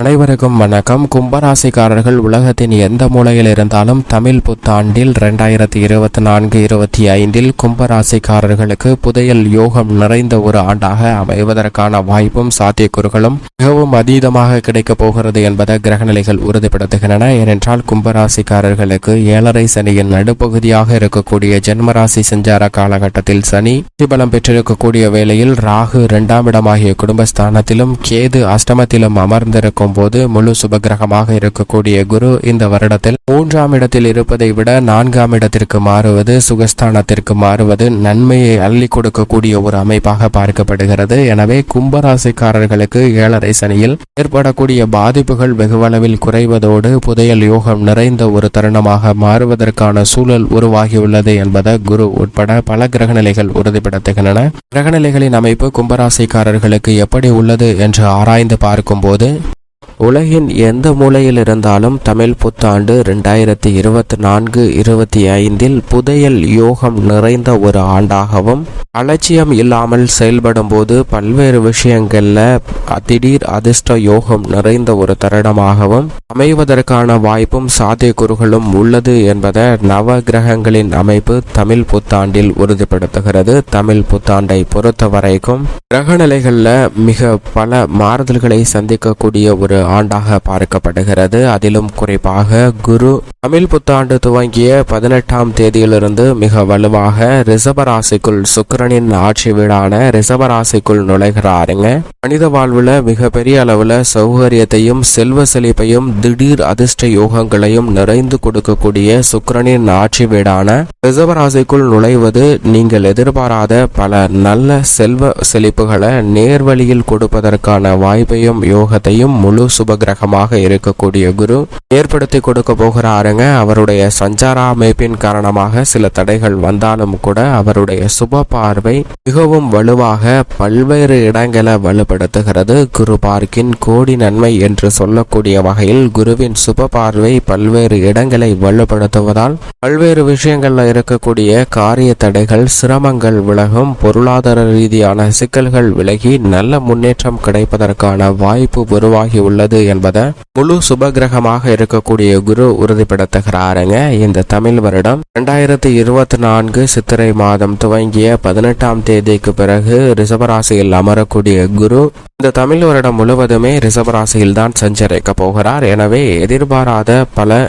அனைவருக்கும் வணக்கம். கும்பராசிக்காரர்கள் உலகத்தின் எந்த மூலையில் இருந்தாலும் தமிழ் புத்தாண்டில் 2024-25 கும்பராசிக்காரர்களுக்கு புதையல் யோகம் நிறைந்த ஒரு ஆண்டாக அமைவதற்கான வாய்ப்பும் சாத்தியக்கூறுகளும் மிகவும் அதீதமாக கிடைக்கப் போகிறது என்பதை கிரகநிலைகள் உறுதிப்படுத்துகின்றன. ஏனென்றால் கும்பராசிக்காரர்களுக்கு 7.5 சனியின் நடுப்பகுதியாக இருக்கக்கூடிய ஜென்மராசி சஞ்சார காலகட்டத்தில் சனி பலம் பெற்றிருக்கக்கூடிய வேளையில் ராகு 2ஆம் இடமாகிய குடும்பஸ்தானத்திலும் கேது அஷ்டமத்திலும் அமர்ந்திருக்கும் போது முழு சுபகிரகமாக இருக்கக்கூடிய குரு இந்த வருடத்தில் 3ஆம் இடத்தில் இருப்பதை விட 4ஆம் இடத்திற்கு மாறுவது, சுகஸ்தானத்திற்கு மாறுவது நன்மையை அள்ளி கொடுக்கக்கூடிய ஒரு அமைப்பாக பார்க்கப்படுகிறது. எனவே கும்பராசிக்காரர்களுக்கு 7.5 சனியில் ஏற்படக்கூடிய பாதிப்புகள் வெகுவளவில் குறைவதோடு புதையல் யோகம் நிறைந்த ஒரு தருணமாக மாறுவதற்கான சூழல் உருவாகியுள்ளது என்பதை குரு உட்பட பல கிரகநிலைகள் உறுதிப்படுத்துகின்றன. கிரகநிலைகளின் அமைப்பு கும்பராசிக்காரர்களுக்கு எப்படி உள்ளது என்று ஆராய்ந்து பார்க்கும்போது, உலகின் எந்த மூலையில் இருந்தாலும் தமிழ் புத்தாண்டு 2024-25 புதையல் யோகம் நிறைந்த ஒரு ஆண்டாகவும், அலட்சியம் இல்லாமல் செயல்படும் போது பல்வேறு விஷயங்கள்ல திடீர் அதிர்ஷ்ட யோகம் நிறைந்த ஒரு தருணமாகவும் அமைவதற்கான வாய்ப்பும் சாத்தியக்கூறுகளும் உள்ளது என்பதை நவ கிரகங்களின் அமைப்பு தமிழ் புத்தாண்டில் உறுதிப்படுத்துகிறது. தமிழ் புத்தாண்டை பொறுத்த வரைக்கும் கிரகநிலைகள்ல மிக பல மாறுதல்களை சந்திக்கக்கூடிய ஒரு ஆண்டாக பார்க்கப்படுகிறது. அதிலும் குறிப்பாக குரு தமிழ் புத்தாண்டு துவங்கிய 18ஆம் தேதியிலிருந்து மிக வலுவாக ரிஷபராசிக்குள் சுக்கிரனின் ஆட்சி வீடான ரிஷபராசிக்குள் நுழைகிறாருங்க. மனித வாழ்வுல மிகப்பெரிய அளவுல சௌகரியத்தையும் செல்வ செழிப்பையும் திடீர் அதிர்ஷ்ட யோகங்களையும் நிறைந்து கொடுக்கக்கூடிய சுக்கிரனின் ஆட்சி வீடான ரிஷபராசிக்குள் நுழைவது நீங்கள் எதிர்பாராத பல நல்ல செல்வ செழிப்புகளை நேர்வழியில் கொடுப்பதற்கான வாய்ப்பையும் யோகத்தையும் முழு சுபகிரகமாக இருக்கக்கூடிய குரு ஏற்படுத்தி கொடுக்க போகிறாருங்க. அவருடைய சஞ்சார அமைப்பின் காரணமாக சில தடைகள் வந்தாலும் கூட அவருடைய சுப பார்வை மிகவும் வலுவாக பல்வேறு இடங்களை வலுப்படுத்துகிறது. குரு பார்க்கின் கோடி நன்மை என்று சொல்லக்கூடிய வகையில் குருவின் சுப பார்வை பல்வேறு இடங்களை வலுப்படுத்துவதால் பல்வேறு விஷயங்கள்ல இருக்கக்கூடிய காரிய தடைகள் சிரமங்கள் விலகும், பொருளாதார ரீதியான சிக்கல்கள் விலகி நல்ல முன்னேற்றம் கிடைப்பதற்கான வாய்ப்பு உருவாகி உள்ளது என்பதை முழு சுபகிரகமாக இருக்கக்கூடிய குரு உறுதிப்படுத்துகிறாருங்க. இந்த தமிழ் வருடம் 2024 சித்திரை மாதம் துவங்கிய 18ஆம் தேதிக்கு பிறகு ரிஷபராசியில் அமரக்கூடிய குரு இந்த தமிழ் வருடம் முழுவதுமே ரிஷபராசியில் தான் சஞ்சரிக்க போகிறார். எனவே எதிர்பாராத பல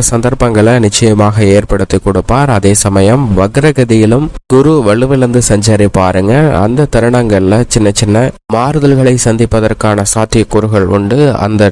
சந்தர்ப்பங்களை நிச்சயமாக ஏற்படுத்தி கொடுப்பார். அதே சமயம் வக்ரகதியிலும் குரு வலுவிழந்து சஞ்சரிப்பாருங்க. அந்த தருணங்கள்ல சின்ன சின்ன மாறுதல்களை சந்திப்பதற்கான சாத்தியக்கூறுகள் உண்டு. அந்த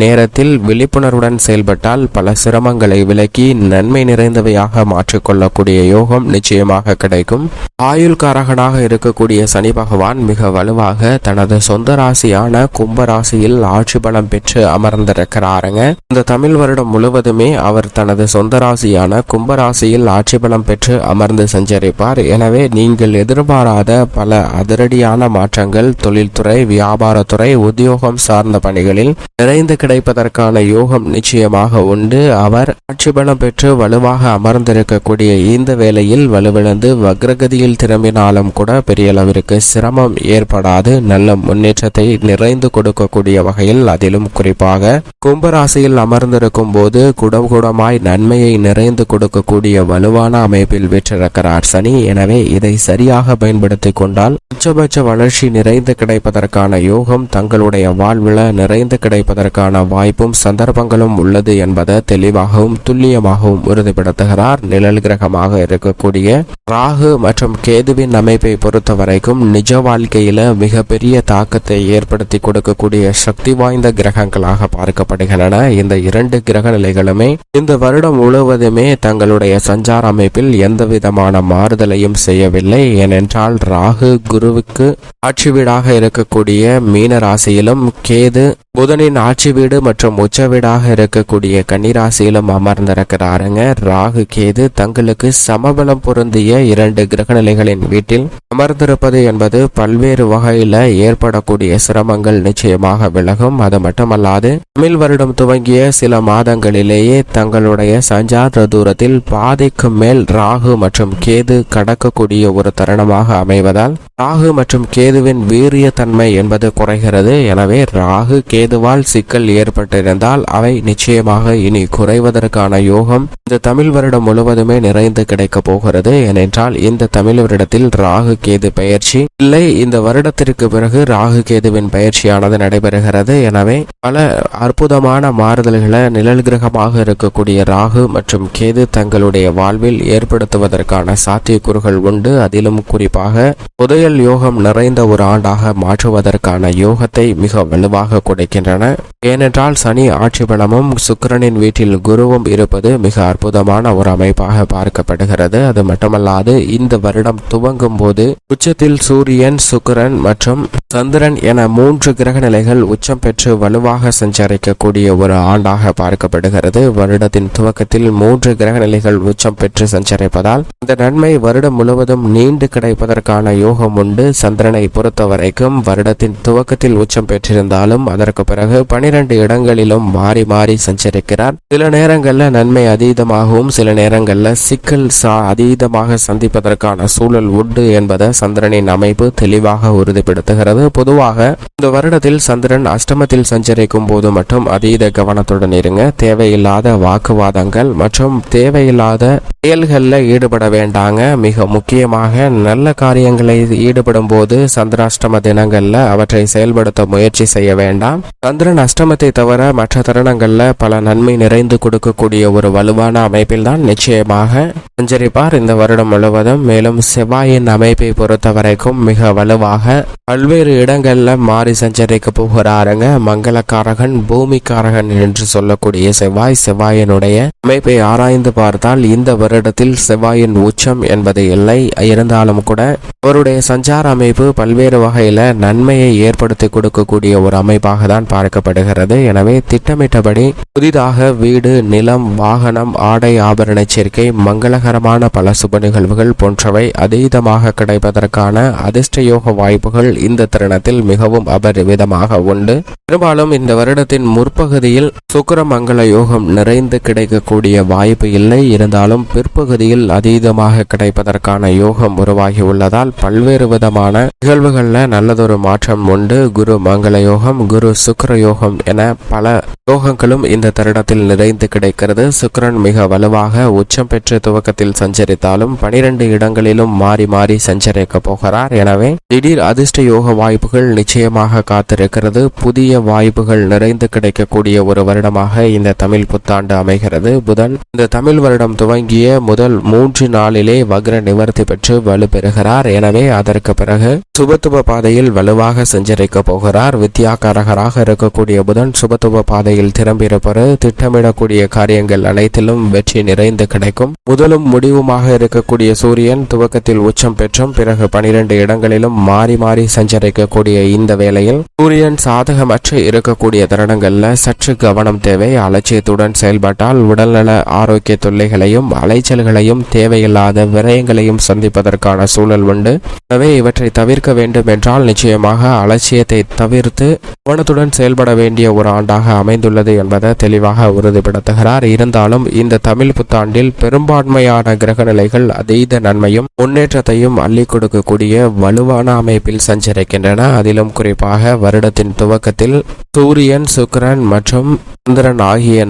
நேரத்தில் விழிப்புணர்வுடன் செயல்பட்டால் பல சிரமங்களை விலக்கி நன்மை நிறைந்தவையாக மாற்றிக்கொள்ளக்கூடிய யோகம் நிச்சயமாக கிடைக்கும். ஆயுள்காரகனாக இருக்கக்கூடிய சனி பகவான் மிக வலுவாக தனது சொந்த ராசியான கும்பராசியில் ஆட்சி பலம் பெற்று அமர்ந்திருக்கிறாருங்க. இந்த தமிழ் வருடம் முழுவதுமே அவர் தனது சொந்த ராசியான கும்பராசியில் ஆட்சி பலம் பெற்று அமர்ந்து சஞ்சரிப்பார். எனவே நீங்கள் எதிர்பாராத பல அதிரடியான மாற்றங்கள் தொழில்துறை, வியாபாரத்துறை, உத்தியோகம் சார்ந்த பணிகளில் நிறைந்து கிடைப்பதற்கான யோகம் நிச்சயமாக உண்டு. அவர் ஆட்சி பலம் பெற்று வலுவாக அமர்ந்திருக்கக்கூடிய இந்த வேளையில் வலுவிழந்து வக்ரகதியில் திரும்பினாலும் கூட பெரிய அளவிற்கு சிரமம் ஏற்படாது. நல்ல முன்னேற்றத்தை நிறைந்து கொடுக்கக்கூடிய வகையில், அதிலும் குறிப்பாக கும்பராசியில் அமர்ந்திருக்கும் போது குடமாய் நன்மையை நிறைந்து கொடுக்கக்கூடிய வலுவான அமைப்பில் வீற்றிருக்கிறார் சனி. எனவே இதை சரியாக பயன்படுத்தி கொண்டால் உச்சபட்ச வளர்ச்சி நிறைந்து கிடைப்பதற்கான யோகம் தங்களுடைய வாழ்வில் நிறைந்து கிடைப்பதற்கான வாய்ப்பும் சந்தர்ப்பங்களும் உள்ளது என்பதை தெளிவாகவும் துல்லியமாகவும் உறுதிப்படுத்துகிறார். நிழல் கிரகமாக இருக்கக்கூடிய ராகு மற்றும் கேதுவின் அமைப்பை பொறுத்த வரைக்கும் நிஜ வாழ்க்கையில மிகப்பெரிய தாக்கத்தை ஏற்படுத்தி கொடுக்கக்கூடிய சக்தி வாய்ந்த கிரகங்களாக பார்க்கப்படுகின்றன. இந்த 2 கிரக நிலைகளுமே இந்த வருடம் முழுவதுமே தங்களுடைய சஞ்சார அமைப்பில் எந்த விதமான மாறுதலையும் செய்யவில்லை. ஏனென்றால் ராகு குருவுக்கு ஆட்சி வீடாக இருக்கக்கூடிய மீன ராசியிலும், கேது புதனின் ஆட்சி வீடு மற்றும் உச்ச வீடாக இருக்கக்கூடிய கன்னிராசியிலும் அமர்ந்திருக்கிறாருங்க. ராகு கேது தங்களுக்கு சமபலம் பொருந்திய 2 கிரகநிலைகளின் வீட்டில் அமர்ந்திருப்பது என்பது பல்வேறு வகையில ஏற்படக்கூடிய சிரமங்கள் நிச்சயமாக விலகும். அது மட்டுமல்லாது தமிழ் வருடம் துவங்கிய சில மாதங்களிலேயே தங்களுடைய சஞ்சார தூரத்தில் பாதைக்கு மேல் ராகு மற்றும் கேது கடக்கக்கூடிய ஒரு தருணமாக அமைவதால் ராகு மற்றும் கேதுவின் வீரிய தன்மை என்பது குறைகிறது. எனவே ராகு கேது கேதுவால் சிக்கல் ஏற்பட்டிருந்தால் அவை நிச்சயமாக இனி குறைவதற்கான யோகம் இந்த தமிழ் வருடம் முழுவதுமே நிறைந்து கிடைக்க போகிறது. ஏனென்றால் இந்த தமிழ் வருடத்தில் ராகு கேது பெயர்ச்சி இல்லை, இந்த வருடத்திற்கு பிறகு ராகு கேதுவின் பயிற்சியானது நடைபெறுகிறது. எனவே பல அற்புதமான மாறுதல்களை நிழல் கிரகமாக இருக்கக்கூடிய ராகு மற்றும் கேது தங்களுடைய வாழ்வில் ஏற்படுத்துவதற்கான சாத்தியக்கூறுகள் உண்டு. அதிலும் குறிப்பாக புதையல் யோகம் நிறைந்த ஒரு ஆண்டாக மாற்றுவதற்கான யோகத்தை மிக வலுவாக கொடுக்கின்றன. ஏனென்றால் சனி ஆட்சி பலமும் சுக்கிரனின் வீட்டில் குருவும் இருப்பது மிக அற்புதமான ஒரு அமைப்பாக பார்க்கப்படுகிறது. அது மட்டுமல்லாது இந்த வருடம் துவங்கும் போது உச்சத்தில் சூரியன், சுக்கிரன் மற்றும் சந்திரன் என 3 கிரக நிலைகள் உச்சம் பெற்று வலுவாக சஞ்சரிக்கக்கூடிய ஒரு ஆண்டாக பார்க்கப்படுகிறது. வருடத்தின் துவக்கத்தில் 3 கிரக நிலைகள் உச்சம் பெற்று சஞ்சரிப்பதால் இந்த நன்மை வருடம் முழுவதும் நீண்டு கிடைப்பதற்கான யோகம் உண்டு. சந்திரனை பொறுத்த வரைக்கும் வருடத்தின் துவக்கத்தில் உச்சம் பெற்றிருந்தாலும் அதற்கு பிறகு 12 இடங்களிலும் மாறி மாறி சஞ்சரிக்கிறார். சில நேரங்களில் நன்மை அதீதமாகவும் சில நேரங்களில் சிக்கல் அதீதமாக சந்திப்பதற்கான சூழல் உண்டு என்பதை சந்திரனின் அமைப்பு தெளிவாக உறுதிப்படுத்துகிறது. பொதுவாக இந்த வருடத்தில் சந்திரன் அஷ்டமத்தில் சஞ்சரிக்கும் போது மட்டும் அதீத கவனத்துடன் இருங்க. தேவையில்லாத வாக்குவாதங்கள் மற்றும் தேவையில்லாத செயல்களில் ஈடுபட வேண்டாங்க. மிக முக்கியமாக நல்ல காரியங்களை ஈடுபடும் போது சந்திராஷ்டம தினங்கள்ல அவற்றை செயல்படுத்த முயற்சி செய்ய வேண்டாம். சந்திரன் அஷ்டமத்தை தவிர மற்ற தருணங்கள்ல பல நன்மை நிறைந்து கொடுக்கக்கூடிய ஒரு வலுவான அமைப்பில் தான் நிச்சயமாக சஞ்சரிப்பார் இந்த வருடம் முழுவதும். மேலும் செவ்வாயின் அமைப்பை பொறுத்த வரைக்கும் மிக வலுவாக பல்வேறு இடங்கள்ல மாறி சஞ்சரிக்க போகிறாருங்க. மங்களக்காரகன், பூமிக்காரகன் என்று சொல்லக்கூடிய செவ்வாயினுடைய அமைப்பை ஆராய்ந்து பார்த்தால் இந்த வருடத்தில் செவ்வாயின் உச்சம் என்பது இல்லை. இருந்தாலும் கூட அவருடைய சஞ்சார அமைப்பு பல்வேறு வகையில நன்மையை ஏற்படுத்தி கொடுக்கக்கூடிய ஒரு அமைப்பாக தான் பார்க்கப்படுகிறது. எனவே திட்டமிட்டபடி புதிதாக வீடு, நிலம், வாகனம், ஆடை ஆபரண சேர்க்கை, மங்களகரமான பல சுப நிகழ்வுகள் போன்றவை அதீதமாக கிடைப்பதற்கான அதிர்ஷ்ட யோக வாய்ப்புகள் இந்த தருணத்தில் மிகவும் அபரிவிதமாக உண்டு. பெரும்பாலும் இந்த வருடத்தின் முற்பகுதியில் சுக்கிர மங்கள யோகம் நிறைந்து கிடைக்கக்கூடிய வாய்ப்பு இல்லை. இருந்தாலும் பிற்பகுதியில் அதீதமாக கிடைப்பதற்கான யோகம் உருவாகி உள்ளதால் பல்வேறு விதமான நிகழ்வுகள்ல நல்லதொரு மாற்றம் உண்டு. குரு மங்கள யோகம், குரு சுக்கிர யோகம் என பல யோகங்களும் இந்த தருணத்தில் நிறைந்து கிடைக்கிறது. சுக்கிரன் மிக வலுவாக உச்சம் பெற்று துவக்கத்தில் சஞ்சரித்தாலும் 12 இடங்களிலும் மாறி மாறி சஞ்சரிக்க போகிறார். எனவே திடீர் அதிர்ஷ்ட யோக வாய்ப்புகள் நிச்சயமாக காத்திருக்கிறது. புதிய வாய்ப்புகள் நிறைந்து கிடைக்கக்கூடிய ஒரு வருடமாக இந்த தமிழ் புத்தாண்டு அமைகிறது. புதன் இந்த தமிழ் வருடம் துவங்கிய முதல் 3 நாளிலே வக்ர நிவர்த்தி பெற்று வலு பெறுகிறார். எனவே அதற்கு பிறகு சுபத்துவ பாதையில் வலுவாக சஞ்சரிக்க போகிறார். வித்யாகாரகராக இருக்கக்கூடிய புதன் சுபத்துவ பாதையில் திரும்பியிருப்பது திட்டமிடக்கூடிய காரியங்கள் அனைத்திலும் வெற்றி நிறைந்து கிடைக்கும். முதலும் முடிவுமாக இருக்கக்கூடிய சூரியன் துவக்கத்தில் உச்சம் பெற்றும் பிறகு 12 இடங்களிலும் மாறி மாறி சஞ்சரிக்கக்கூடிய இந்த வேளையில் சூரியன் சாதகமற்ற இருக்கக்கூடிய தருணங்கள்ல சற்று கவனம் தேவை. அலட்சியத்துடன் செயல்பட்டால் உடல்நல ஆரோக்கிய தொல்லைகளையும் அலைச்சல்களையும் தேவையில்லாத விரயங்களையும் சந்திப்பதற்கான சூழல் உண்டு. எனவே இவற்றை தவிர்க்க வேண்டும் என்றால் நிச்சயமாக அலட்சியத்தை தவிர்த்து கவனத்துடன் செயல்பட வேண்டிய ஒரு ஆண்டாக அமைந்துள்ளது என்பதை தெளிவாக உறுதிப்படுத்துகிறார். இருந்தாலும் இந்த தமிழ் புத்தாண்டில் பெரும்பான்மையான கிரக நிலைகள் அதீத நன்மையும் முன்னேற்றத்தையும் அள்ளி கொடுக்கக்கூடிய வலுவான அமைப்பில் சஞ்சரிக்கின்றன. அதிலும் குறிப்பாக வருடத்தின் துவக்கத்தில் சூரியன், சுக்கிரன் மற்றும் சந்திரன் ஆகிய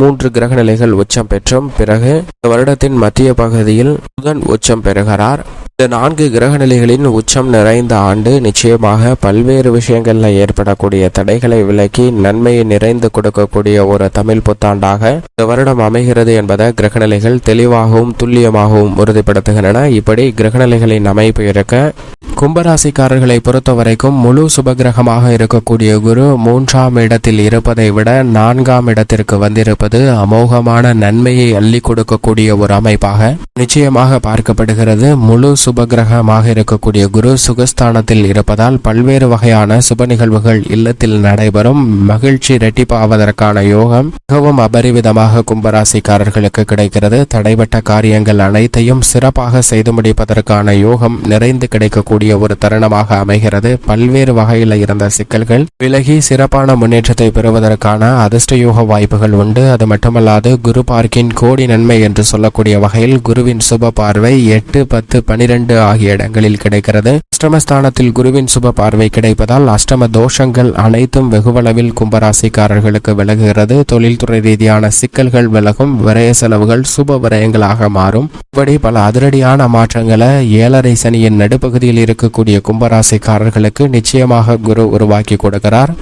3 கிரக நிலைகள் உச்சம் பெற்றும் பிறகு வருடத்தின் மத்திய பகுதியில் புதன் உச்சம் பெறுகிறார். இந்த 4 கிரக நிலைகளின் உச்சம் நிறைந்த ஆண்டு நிச்சயமாக பல்வேறு விஷயங்களில் ஏற்படக்கூடிய தடைகளை விலக்கி நன்மையை நிறைந்து கொடுக்கக்கூடிய ஒரு தமிழ் புத்தாண்டாக இந்த வருடம் அமைகிறது என்பதை கிரகநிலைகள் தெளிவாகவும் துல்லியமாகவும் உறுதிப்படுத்துகின்றன. இப்படி கிரகநிலைகளின் அமைப்பு இருக்க கும்பராசிக்காரர்களை பொறுத்த வரைக்கும் முழு சுபகிரகமாக இருக்கக்கூடிய குரு 3ஆம் இடத்தில் இருப்பதை விட 4ஆம் இடத்திற்கு வந்திருப்பது அமோகமான நன்மையை அள்ளி கொடுக்கக்கூடிய ஒரு அமைப்பாக நிச்சயமாக பார்க்கப்படுகிறது. முழு சுபகிரகமாக இருக்கக்கூடிய குரு சுகஸ்தானத்தில் இருப்பதால் பல்வேறு வகையான சுப நிகழ்வுகள் இல்லத்தில் நடைபெறும். மகிழ்ச்சி இரட்டிப்பாவதற்கான யோகம் மிகவும் அபரிவிதமாக கும்பராசிக்காரர்களுக்கு கிடைக்கிறது. தடைபட்ட காரியங்கள் அனைத்தையும் சிறப்பாக செய்து முடிப்பதற்கான யோகம் நிறைந்து கிடைக்கக்கூடிய ஒரு தருணமாக அமைகிறது. பல்வேறு வகையில் இருந்த சிக்கல்கள் விலகி சிறப்பான முன்னேற்றத்தை பெறுவதற்கான அதிர்ஷ்ட யோக வாய்ப்புகள் உண்டு. அது மட்டுமல்லாது குரு பார்க்கின் கோடி நன்மை என்று சொல்லக்கூடிய வகையில் குருவின் சுப பார்வை 8, 10, 12 2 ஆகிய இடங்களில் கிடைக்கிறது. அஷ்டமஸ்தானத்தில் குருவின் சுப பார்வை கிடைப்பதால் அஷ்டம தோஷங்கள் அனைத்தும் வெகுவளவில் கும்பராசிக்காரர்களுக்கு விலகுகிறது. தொழில்துறை ரீதியான சிக்கல்கள் விலகும். விரய செலவுகள் சுப விரயங்களாக மாறும். இப்படி பல அதிரடியான மாற்றங்களை 7.5 சனியின் நடுப்பகுதியில் இருக்கக்கூடிய கும்பராசிக்காரர்களுக்கு நிச்சயமாக குரு உருவாக்கி கொடுக்கிறார்.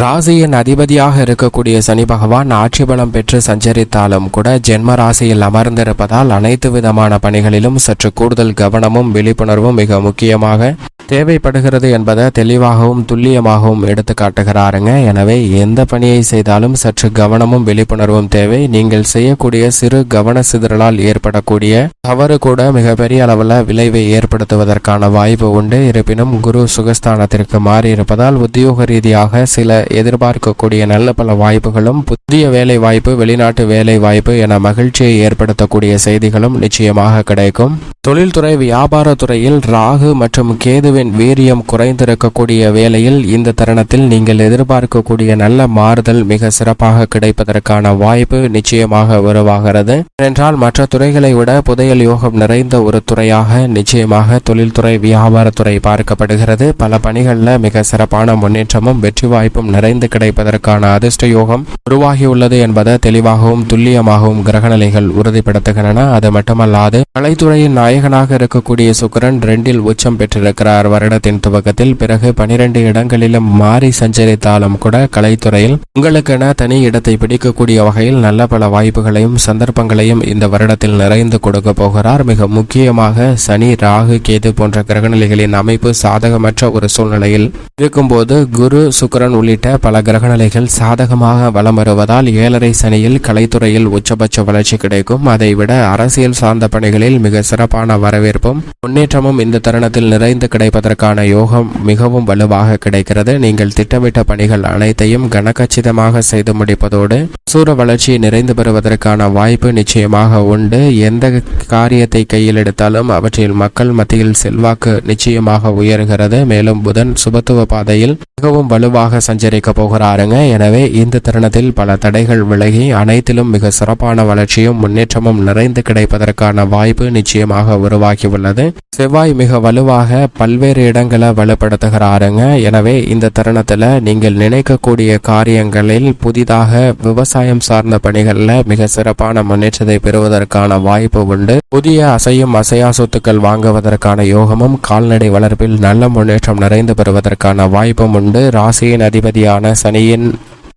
ராசியின் அதிபதியாக இருக்கக்கூடிய சனி பகவான் ஆட்சி பலம் பெற்று சஞ்சரித்தாலும் கூட ஜென்ம ராசியில் அமர்ந்திருப்பதால் அனைத்து விதமான பணிகளிலும் சற்று கூடுதல் கவனமும் விழிப்புணர்வும் மிக முக்கியமாக தேவைப்படுகிறது என்பதை தெளிவாகவும் துல்லியமாகவும் எடுத்து காட்டுகிறாருங்க. எனவே எந்த பணியை செய்தாலும் சற்று கவனமும் விழிப்புணர்வும் தேவை. நீங்கள் செய்யக்கூடிய சிறு கவன சிதறலால் ஏற்படக்கூடிய தவறு கூட மிகப்பெரிய அளவில் விளைவை ஏற்படுத்துவதற்கான வாய்ப்பு உண்டு. இருப்பினும் குரு சுகஸ்தானத்திற்கு மாறி இருப்பதால் உத்தியோக ரீதியாக சில எதிர்பார்க்கக்கூடிய நல்ல பல வாய்ப்புகளும் புதிய வேலை வாய்ப்பு, வெளிநாட்டு வேலை வாய்ப்பு என மகிழ்ச்சியை ஏற்படுத்தக்கூடிய செய்திகளும் நிச்சயமாக கிடைக்கும். தொழில்துறை வியாபாரத்துறையில் ராகு மற்றும் கேதுவின் வீரியம் குறைந்திருக்கக்கூடிய வேளையில் இந்த தருணத்தில் நீங்கள் எதிர்பார்க்கக்கூடிய நல்ல மாறுதல் மிக சிறப்பாக கிடைப்பதற்கான வாய்ப்பு நிச்சயமாக உருவாகிறது. ஏனென்றால் மற்ற துறைகளை விட புதையல் யோகம் நிறைந்த ஒரு துறையாக நிச்சயமாக தொழில்துறை வியாபாரத்துறை பார்க்கப்படுகிறது. பல பணிகளில் மிக சிறப்பான முன்னேற்றமும் வெற்றி வாய்ப்பும் நிறைந்து கிடைப்பதற்கான அதிர்ஷ்ட யோகம் உருவாகியுள்ளது என்பதை தெளிவாகவும் துல்லியமாகவும் கிரகநிலைகள் உறுதிப்படுத்துகின்றன. அது மட்டுமல்லாது கலைத்துறையின் நாயகனாக இருக்கக்கூடிய சுக்கிரன் 2 உச்சம் பெற்றிருக்கிறார் வருடத்தின் துவக்கத்தில். பிறகு 12 இடங்களிலும் மாறி சஞ்சரித்தாலும் கூட கலைத்துறையில் உங்களுக்கென தனி இடத்தை பிடிக்கக்கூடிய வகையில் நல்ல பல வாய்ப்புகளையும் சந்தர்ப்பங்களையும் இந்த வருடத்தில் நிறைந்து கொடுக்க போகிறார். மிக முக்கியமாக சனி, ராகு, கேது போன்ற கிரகநிலைகளின் அமைப்பு சாதகமற்ற ஒரு சூழ்நிலையில் இருக்கும்போது குரு, சுக்கிரன் உள்ளிட்ட பல கிரகநிலைகள் சாதகமாக வலம் வருவதால் 7.5 சனியில் கலைத்துறையில் உச்சபட்ச வளர்ச்சி கிடைக்கும். அதைவிட அரசியல் சார்ந்த பணிகளில் மிக சிறப்பான வரவேற்பும் முன்னேற்றமும் இந்த தருணத்தில் நிறைந்து கிடைப்பதற்கான யோகம் மிகவும் வலுவாக கிடைக்கிறது. நீங்கள் திட்டமிட்ட பணிகள் அனைத்தையும் கனகச்சிதமாக செய்து முடிப்பதோடு சூர வளர்ச்சி நிறைந்து பெறுவதற்கான வாய்ப்பு நிச்சயமாக உண்டு. எந்த காரியத்தை கையில் எடுத்தாலும் அவற்றில் மக்கள் மத்தியில் செல்வாக்கு நிச்சயமாக உயர்கிறது. மேலும் புதன் சுபத்துவ பாதையில் மிகவும் வலுவாக சஞ்சரிக்க போகிறாருங்க. எனவே இந்த தருணத்தில் பல தடைகள் விலகி அனைத்திலும் மிக சிறப்பான வளர்ச்சியும் முன்னேற்றமும் நிறைந்து கிடைப்பதற்கான வாய்ப்பு நிச்சயமாக உருவாகியுள்ளது. செவ்வாய் மிக வலுவாக பல்வேறு இடங்களை வலுப்படுத்துகிறாருங்க. எனவே இந்த தருணத்தில் நீங்கள் நினைக்கக்கூடிய காரியங்களில் புதிதாக விவசாயம் சார்ந்த பணிகளில் மிக சிறப்பான முன்னேற்றத்தை பெறுவதற்கான வாய்ப்பு உண்டு. புதிய அசையும் அசையா சொத்துக்கள் வாங்குவதற்கான யோகமும் கால்நடை வளர்ப்பில் நல்ல முன்னேற்றம் நிறைந்து பெறுவதற்கான வாய்ப்பும் உண்டு. ராசியின் அதிபதியான சனியின்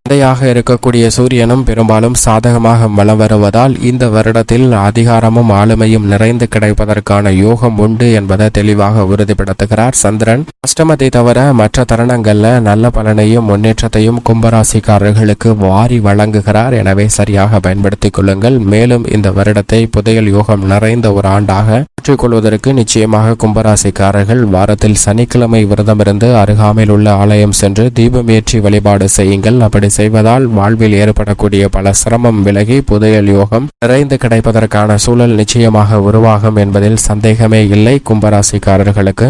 தந்தையாக இருக்கக்கூடிய சூரியனும் பெரும்பாலும் சாதகமாக வலம் வருவதால் இந்த வருடத்தில் அதிகாரமும் ஆளுமையும் நிறைந்து கிடைப்பதற்கான யோகம் உண்டு என்பதை தெளிவாக உறுதிப்படுத்துகிறார். சந்திரன் அஷ்டமத்தை தவிர மற்ற தருணங்கள்ல நல்ல பலனையும் முன்னேற்றத்தையும் கும்பராசிக்காரர்களுக்கு வாரி வழங்குகிறார். எனவே சரியாக பயன்படுத்திக் கொள்ளுங்கள். மேலும் இந்த வருடத்தை புதையல் யோகம் நிறைந்த ஒரு ஆண்டாக மாற்றிக்கொள்வதற்கு நிச்சயமாக கும்பராசிக்காரர்கள் வாரத்தில் சனிக்கிழமை விரதமிருந்து அருகாமையில் உள்ள ஆலயம் சென்று தீபம் ஏற்றி வழிபாடு செய்யுங்கள். அப்படி செய்வதால் வாழ்வில் ஏற்படக்கூடிய பல சிரமம் விலகி புதையல் யோகம் நிறைந்து கிடைப்பதற்கான சூழல் நிச்சயமாக உருவாகும் என்பதில் சந்தேகமே இல்லை. கும்பராசிக்காரர்களுக்கு